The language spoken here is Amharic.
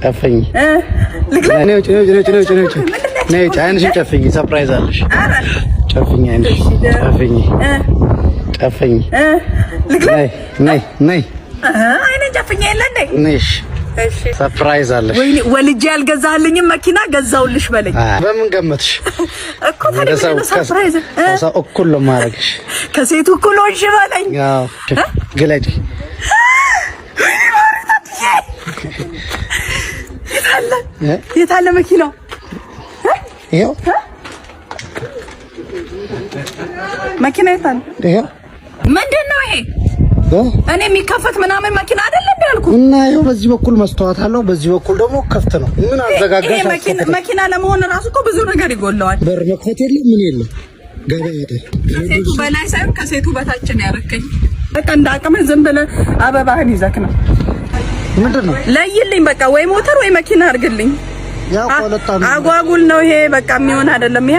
ጨፍኝ ነይ ጫንሽን ጨፍኝ ሰርፕራይዝ አለሽ ጨፍኝ አይንሽ ጨፍኝ ነይ አይኔን ጨፍኝ የለ እንዴ ነሽ ሰርፕራይዝ አለሽ ወልጄ ያልገዛልኝም መኪና ገዛውልሽ በለኝ በምን ገመትሽ እኮ ታዲያ ሰርፕራይዝ እኩል ነው ማረግሽ ከሴቱ እኩል ሆንሽ በለኝ ያው ግለጪ የታለ መኪናው ይሄው መኪና የታለ ይሄው ምንድነው ይሄ እኔ የሚከፈት ምናምን መኪና አይደለም እንዳልኩ እና ይሄው በዚህ በኩል መስተዋት አለው በዚህ በኩል ደግሞ ከፍት ነው ምን አዘጋጋሽ መኪና ለመሆን ራሱ እኮ ብዙ ነገር ይጎለዋል በር መክፈት የለም ምን የለም ገበያደ ከሴቱ በላይ ሳይሆን ከሴቱ በታች ነው ያረከኝ በቃ እንዳቅም ዝም ብለህ አበባህን ይዘክ ነው ምንድነው ለይልኝ በቃ ወይ ሞተር ወይ መኪና አርግልኝ ያው ቆለጣ አጓጉል ነው ይሄ በቃ የሚሆን አይደለም ይሄ